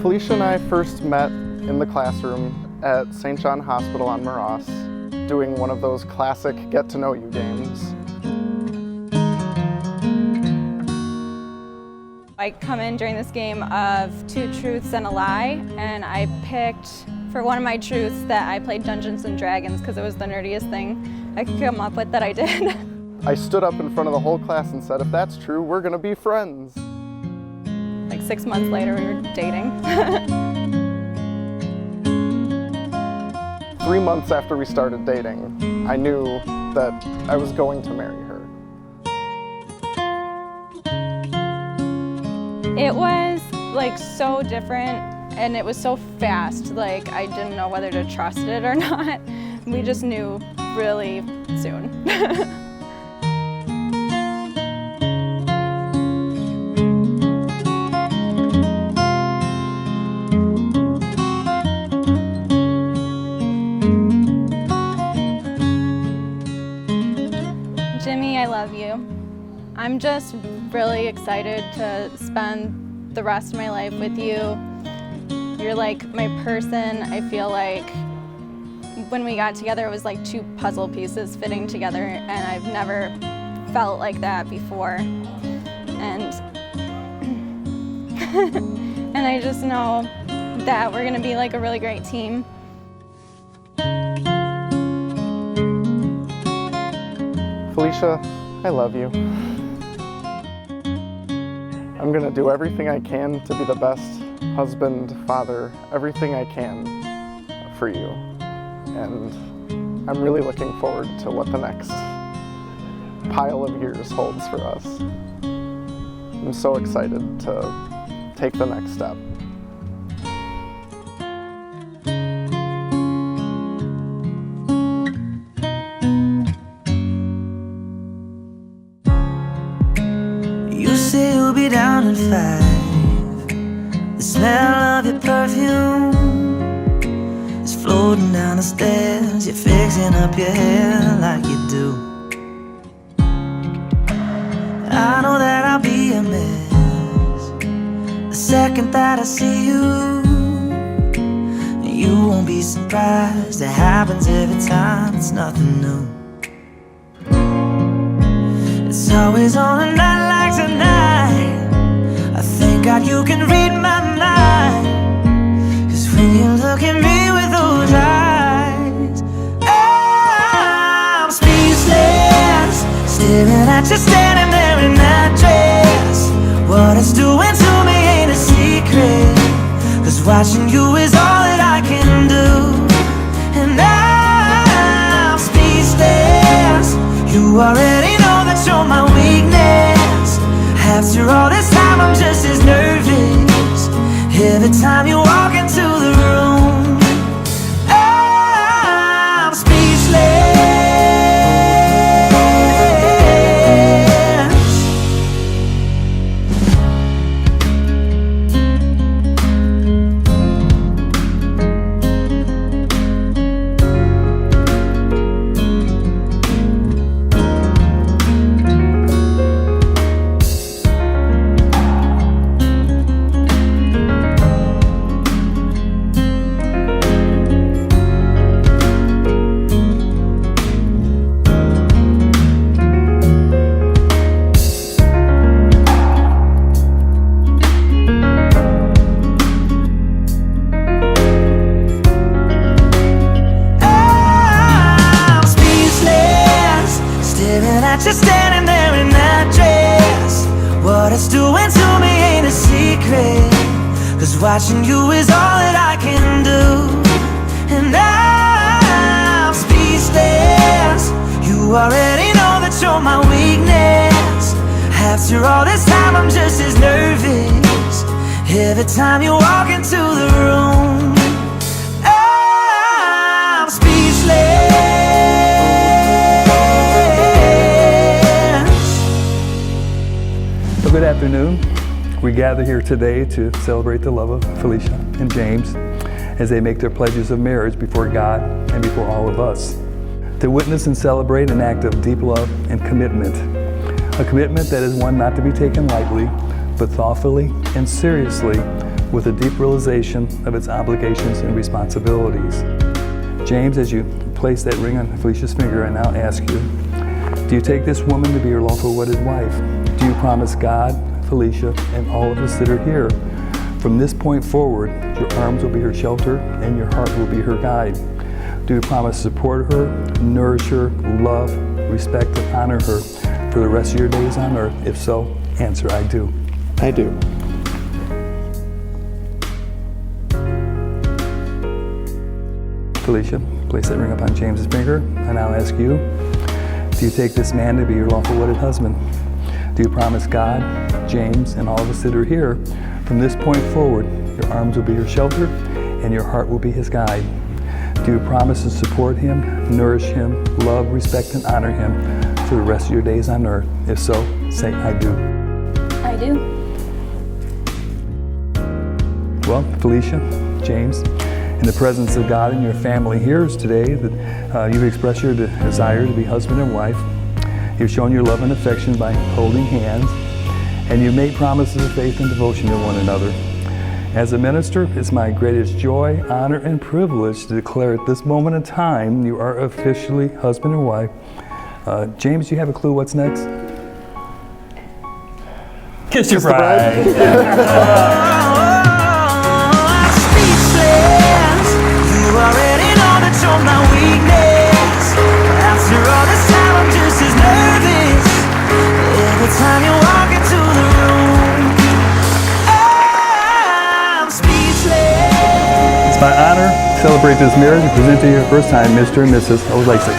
Felicia and I first met in the classroom at St. John Hospital on Morass, doing one of those classic get-to-know-you games. I come in during this game of 2 truths and a lie, and I picked for one of my truths that I played Dungeons and Dragons because it was the nerdiest thing I could come up with that I did. I stood up in front of the whole class and said, if that's true, we're gonna be friends. Like 6 months later, we were dating. 3 months after we started dating, I knew that I was going to marry her. It was like so different and it was so fast, like I didn't know whether to trust it or not. We just knew really soon. Jimmy, I love you. I'm just really excited to spend the rest of my life with you. You're like my person. I feel like when we got together, it was like 2 puzzle pieces fitting together, and I've never felt like that before. And, and I just know that we're gonna be like a really great team. Felicia, I love you. I'm gonna do everything I can to be the best husband, father, everything I can for you. And I'm really looking forward to what the next pile of years holds for us. I'm so excited to take the next step. You say you'll be down at 5. The smell of your perfume is floating down the stairs. You're fixing up your hair like you do. I know that I'll be a mess the second that I see you. You won't be surprised, it happens every time, it's nothing new. It's always on a night like tonight. I thank God you can read my mind, 'cause when you look at me with those eyes, I'm speechless, staring at you standing there in that dress. What it's doing to me ain't a secret, 'cause watching you is all that I can do. And I'm speechless, you already know that you're my weakness. After all this time I'm just as nervous every time you walk into the room. I'm speechless. Just standing there in that dress. What it's doing to me ain't a secret, 'cause watching you is all that I can do. And I'm speechless, you already know that you're my weakness. After all this time I'm just as nervous every time you walk into the room. I'm speechless. Good afternoon. We gather here today to celebrate the love of Felicia and James as they make their pledges of marriage before God and before all of us. To witness and celebrate an act of deep love and commitment. A commitment that is one not to be taken lightly, but thoughtfully and seriously with a deep realization of its obligations and responsibilities. James, as you place that ring on Felicia's finger, I now ask you, do you take this woman to be your lawful wedded wife? Do you promise God, Felicia, and all of us that are here, from this point forward, your arms will be her shelter and your heart will be her guide? Do you promise to support her, nourish her, love, respect, and honor her for the rest of your days on earth? If so, answer, I do. I do. Felicia, place that ring upon James's finger, and I'll ask you, do you take this man to be your lawful wedded husband? Do you promise God, James, and all of us that are here, from this point forward, your arms will be your shelter and your heart will be his guide? Do you promise to support him, nourish him, love, respect, and honor him for the rest of your days on earth? If so, say, I do. I do. Well, Felicia, James, in the presence of God and your family here is today that you've expressed your desire to be husband and wife. You've shown your love and affection by holding hands, and you've made promises of faith and devotion to one another. As a minister, it's my greatest joy, honor, and privilege to declare at this moment in time you are officially husband and wife. James, do you have a clue what's next? Kiss your bride. Already know that you're my weakness. After all this time, I'm just as nervous. Every time you walk into the room, I'm speechless. It's my honor to celebrate this marriage and present to you for the first time Mr. and Mrs. O'Lacey.